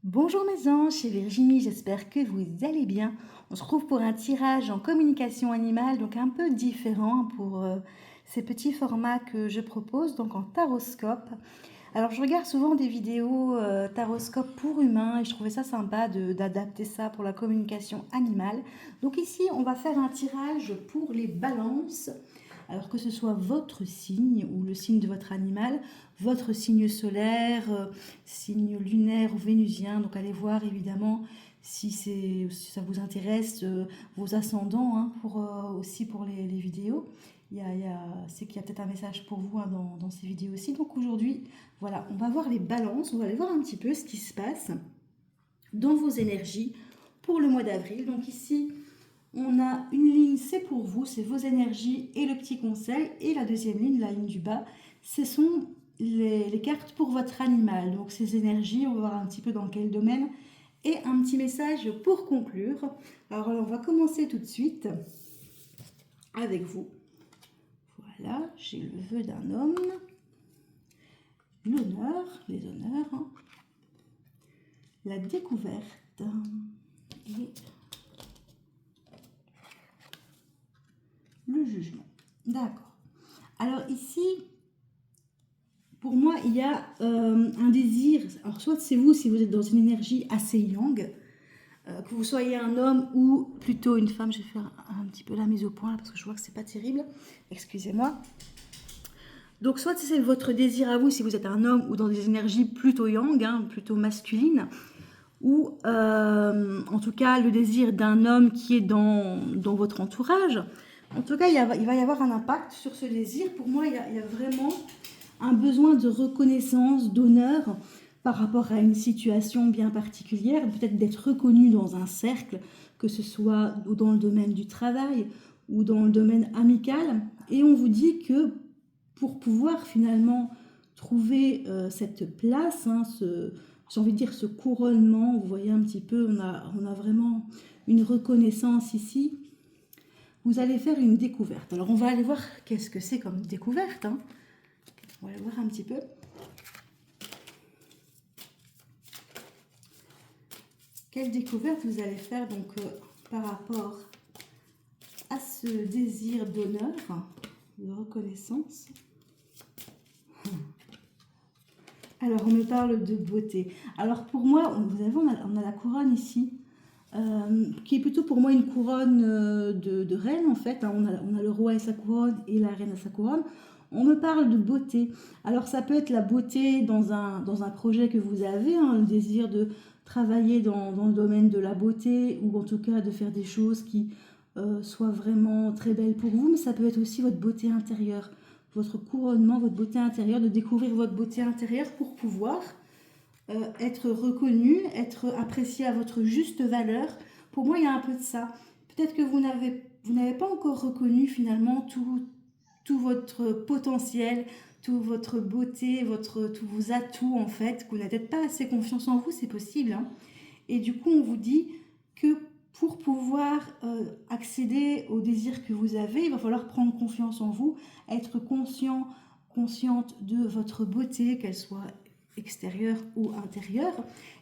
Bonjour mes anges, c'est Virginie, j'espère que vous allez bien. On se retrouve pour un tirage en communication animale, donc un peu différent pour ces petits formats que je propose, donc en taroscope. Alors je regarde souvent des vidéos taroscope pour humains et je trouvais ça sympa d'adapter ça pour la communication animale. Donc ici on va faire un tirage pour les balances. Alors que ce soit votre signe ou le signe de votre animal, votre signe solaire, signe lunaire ou vénusien. Donc allez voir évidemment si ça vous intéresse, vos ascendants, hein, aussi pour les vidéos. C'est qu'il y a peut-être un message pour vous, hein, dans ces vidéos aussi. Donc aujourd'hui, voilà, on va voir les balances, on va aller voir un petit peu ce qui se passe dans vos énergies pour le mois d'avril. Donc ici, on a une ligne, c'est pour vous, c'est vos énergies et le petit conseil. Et la deuxième ligne, la ligne du bas, ce sont les cartes pour votre animal. Donc ces énergies, on va voir un petit peu dans quel domaine. Et un petit message pour conclure. Alors on va commencer tout de suite avec vous. Voilà, j'ai le vœu d'un homme. L'honneur, les honneurs. Hein. La découverte. Et le jugement. D'accord. Alors ici, pour moi, il y a un désir. Alors soit c'est vous si vous êtes dans une énergie assez yang, que vous soyez un homme ou plutôt une femme. Je vais faire un petit peu la mise au point là, parce que je vois que c'est pas terrible. Excusez-moi. Donc soit c'est votre désir à vous si vous êtes un homme ou dans des énergies plutôt yang, hein, plutôt masculines, ou en tout cas le désir d'un homme qui est dans votre entourage. En tout cas, il va y avoir un impact sur ce désir. Pour moi, il y a vraiment un besoin de reconnaissance, d'honneur par rapport à une situation bien particulière, peut-être d'être reconnu dans un cercle, que ce soit dans le domaine du travail ou dans le domaine amical. Et on vous dit que pour pouvoir finalement trouver cette place, hein, j'ai envie de dire ce couronnement, vous voyez un petit peu, on a vraiment une reconnaissance ici. Vous allez faire une découverte. Alors on va aller voir qu'est-ce que c'est comme découverte. Hein. On va aller voir un petit peu. Quelle découverte vous allez faire donc par rapport à ce désir d'honneur, de reconnaissance. Alors on me parle de beauté. Alors pour moi, vous avez, on a la couronne ici. Qui est plutôt pour moi une couronne de reine en fait. Hein. On a le roi et sa couronne et la reine et sa couronne. On me parle de beauté. Alors ça peut être la beauté dans un projet que vous avez, hein, le désir de travailler dans le domaine de la beauté ou en tout cas de faire des choses qui soient vraiment très belles pour vous. Mais ça peut être aussi votre beauté intérieure, votre couronnement, votre beauté intérieure, de découvrir votre beauté intérieure pour pouvoir être reconnu, être apprécié à votre juste valeur. Pour moi, il y a un peu de ça. Peut-être que vous n'avez pas encore reconnu finalement tout votre potentiel, toute votre beauté, tous vos atouts en fait, que vous n'avez peut-être pas assez confiance en vous, c'est possible. Hein. Et du coup, on vous dit que pour pouvoir accéder au désir que vous avez, il va falloir prendre confiance en vous, être consciente de votre beauté, qu'elle soit extérieure ou intérieure.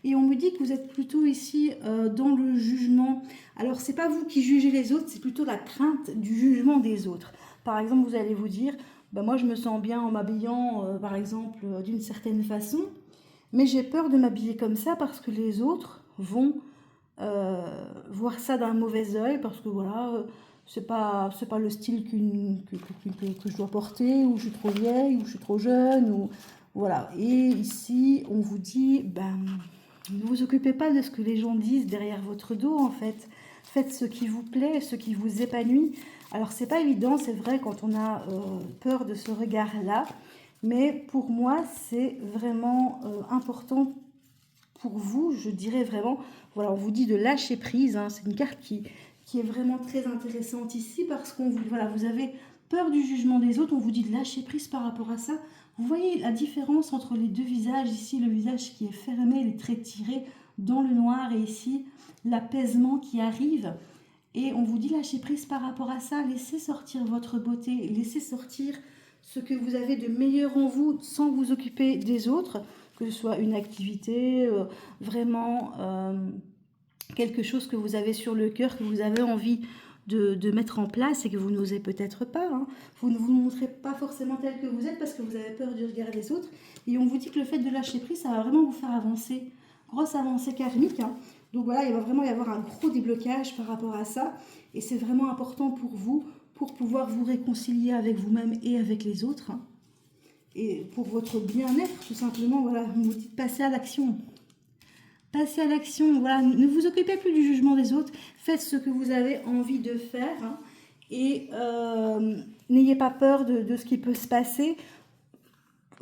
Et on me dit que vous êtes plutôt ici dans le jugement. Alors, c'est pas vous qui jugez les autres, c'est plutôt la crainte du jugement des autres. Par exemple, vous allez vous dire, ben moi je me sens bien en m'habillant, par exemple, d'une certaine façon, mais j'ai peur de m'habiller comme ça parce que les autres vont voir ça d'un mauvais œil parce que voilà, c'est pas le style que je dois porter, ou je suis trop vieille, ou je suis trop jeune, ou voilà. Et ici, on vous dit, ben, ne vous occupez pas de ce que les gens disent derrière votre dos, en fait. Faites ce qui vous plaît, ce qui vous épanouit. Alors, c'est pas évident, c'est vrai, quand on a peur de ce regard-là, mais pour moi, c'est vraiment important pour vous, je dirais vraiment, voilà, on vous dit de lâcher prise, hein, c'est une carte qui est vraiment très intéressante ici parce qu'on vous, voilà, vous avez peur du jugement des autres, on vous dit de lâcher prise par rapport à ça. Vous voyez la différence entre les deux visages, ici le visage qui est fermé, les traits tirés dans le noir, et ici l'apaisement qui arrive. Et on vous dit lâcher prise par rapport à ça, laissez sortir votre beauté, laissez sortir ce que vous avez de meilleur en vous sans vous occuper des autres. que ce soit une activité, vraiment quelque chose que vous avez sur le cœur, que vous avez envie de mettre en place et que vous n'osez peut-être pas. Hein. Vous ne vous montrez pas forcément tel que vous êtes parce que vous avez peur du regard des autres. Et on vous dit que le fait de lâcher prise, ça va vraiment vous faire avancer. Grosse avancée karmique. Hein. Donc voilà, il va vraiment y avoir un gros déblocage par rapport à ça. Et c'est vraiment important pour vous, pour pouvoir vous réconcilier avec vous-même et avec les autres. Hein. Et pour votre bien-être, tout simplement, voilà, on vous dit de passer à l'action. Passez à l'action, voilà, ne vous occupez plus du jugement des autres, faites ce que vous avez envie de faire hein, et n'ayez pas peur de ce qui peut se passer.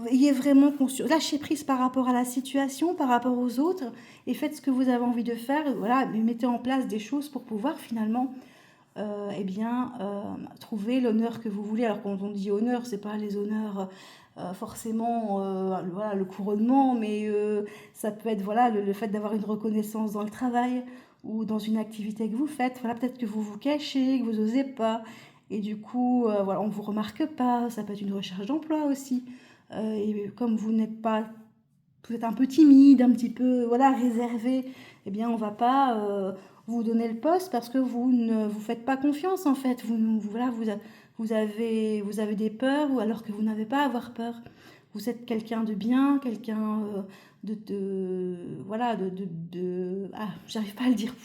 Ayez vraiment conscience, lâchez prise par rapport à la situation, par rapport aux autres et faites ce que vous avez envie de faire. Voilà, mais mettez en place des choses pour pouvoir finalement trouver l'honneur que vous voulez. Alors quand on dit honneur, c'est pas les honneurs forcément voilà, le couronnement, mais ça peut être voilà, le fait d'avoir une reconnaissance dans le travail ou dans une activité que vous faites. Voilà, peut-être que vous vous cachez, que vous n'osez pas, et du coup, voilà, on ne vous remarque pas. Ça peut être une recherche d'emploi aussi. Et comme vous n'êtes pas, vous êtes un peu timide, un petit peu voilà, réservé, eh bien on ne va pas vous donner le poste parce que vous ne vous faites pas confiance en fait. Vous avez des peurs ou alors que vous n'avez pas à avoir peur. Vous êtes quelqu'un de bien, quelqu'un j'arrive pas à le dire,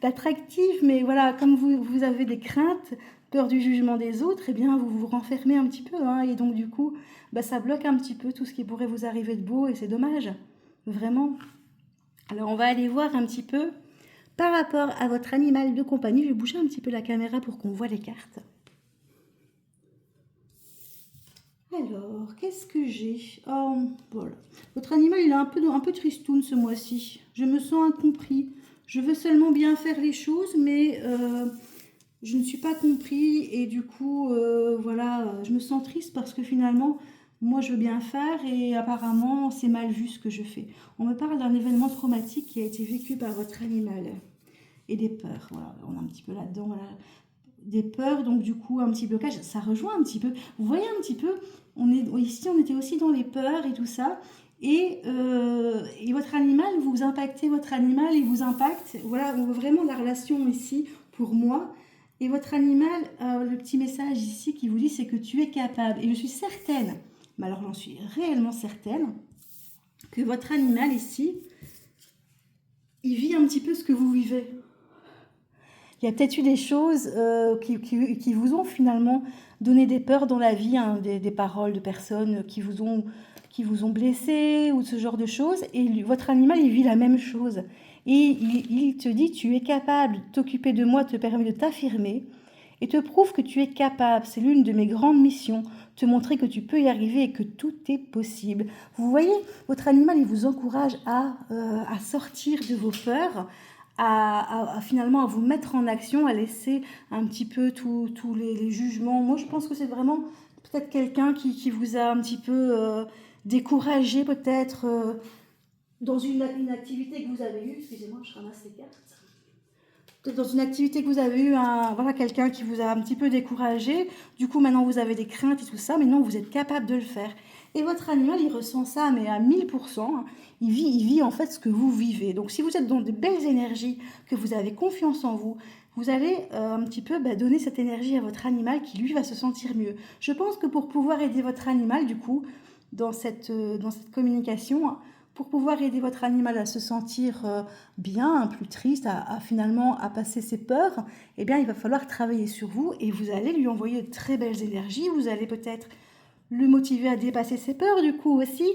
d'attractif, mais voilà, comme vous avez des craintes, peur du jugement des autres, eh bien vous vous renfermez un petit peu, hein, et donc du coup, ça bloque un petit peu tout ce qui pourrait vous arriver de beau et c'est dommage, vraiment. Alors on va aller voir un petit peu par rapport à votre animal de compagnie. Je vais bouger un petit peu la caméra pour qu'on voit les cartes. Alors, qu'est-ce que j'ai? Oh, voilà. Votre animal, il est un peu tristoun ce mois-ci. Je me sens incompris. Je veux seulement bien faire les choses, mais je ne suis pas compris. Et du coup, voilà, je me sens triste parce que finalement, moi, je veux bien faire et apparemment, c'est mal vu ce que je fais. On me parle d'un événement traumatique qui a été vécu par votre animal et des peurs. Voilà, on est un petit peu là-dedans, voilà. Des peurs, donc du coup un petit blocage, ça rejoint un petit peu, vous voyez un petit peu, ici on était aussi dans les peurs et tout ça, et votre animal, vous impactez votre animal, il vous impacte, voilà, on veut vraiment la relation ici pour moi, et votre animal, le petit message ici qui vous dit c'est que tu es capable, et je suis certaine, mais alors j'en suis réellement certaine, que votre animal ici, il vit un petit peu ce que vous vivez. Il y a peut-être eu des choses qui vous ont finalement donné des peurs dans la vie, hein, des paroles de personnes qui vous ont blessé ou ce genre de choses. Et votre animal, il vit la même chose. Et il te dit, tu es capable, t'occuper de moi te permet de t'affirmer et te prouve que tu es capable. C'est l'une de mes grandes missions, te montrer que tu peux y arriver et que tout est possible. Vous voyez, votre animal, il vous encourage à sortir de vos peurs, finalement à vous mettre en action, à laisser un petit peu tous les jugements. Moi, je pense que c'est vraiment peut-être quelqu'un qui vous a un petit peu découragé, peut-être dans une activité que vous avez eue. Excusez-moi, je ramasse les cartes. Peut-être dans une activité que vous avez eue, voilà, quelqu'un qui vous a un petit peu découragé. Du coup, maintenant, vous avez des craintes et tout ça, mais non, vous êtes capable de le faire. Et votre animal, il ressent ça, mais à 1000%. Il vit en fait ce que vous vivez. Donc, si vous êtes dans de belles énergies, que vous avez confiance en vous, vous allez un petit peu donner cette énergie à votre animal qui, lui, va se sentir mieux. Je pense que pour pouvoir aider votre animal, du coup, dans cette communication, pour pouvoir aider votre animal à se sentir bien, plus triste, finalement à passer ses peurs, eh bien, il va falloir travailler sur vous et vous allez lui envoyer de très belles énergies. Vous allez peut-être le motiver à dépasser ses peurs du coup aussi.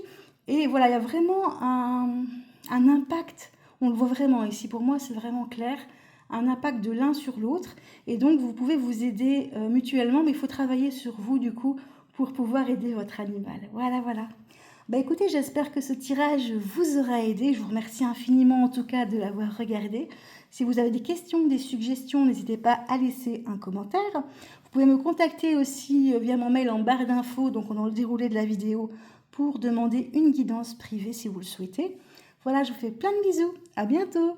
Et voilà, il y a vraiment un impact, on le voit vraiment ici, pour moi c'est vraiment clair, un impact de l'un sur l'autre. Et donc vous pouvez vous aider mutuellement, mais il faut travailler sur vous du coup pour pouvoir aider votre animal. Voilà, voilà. Écoutez, j'espère que ce tirage vous aura aidé. Je vous remercie infiniment en tout cas de l'avoir regardé. Si vous avez des questions, des suggestions, n'hésitez pas à laisser un commentaire. Vous pouvez me contacter aussi via mon mail en barre d'infos, donc dans le déroulé de la vidéo, pour demander une guidance privée si vous le souhaitez. Voilà, je vous fais plein de bisous. À bientôt.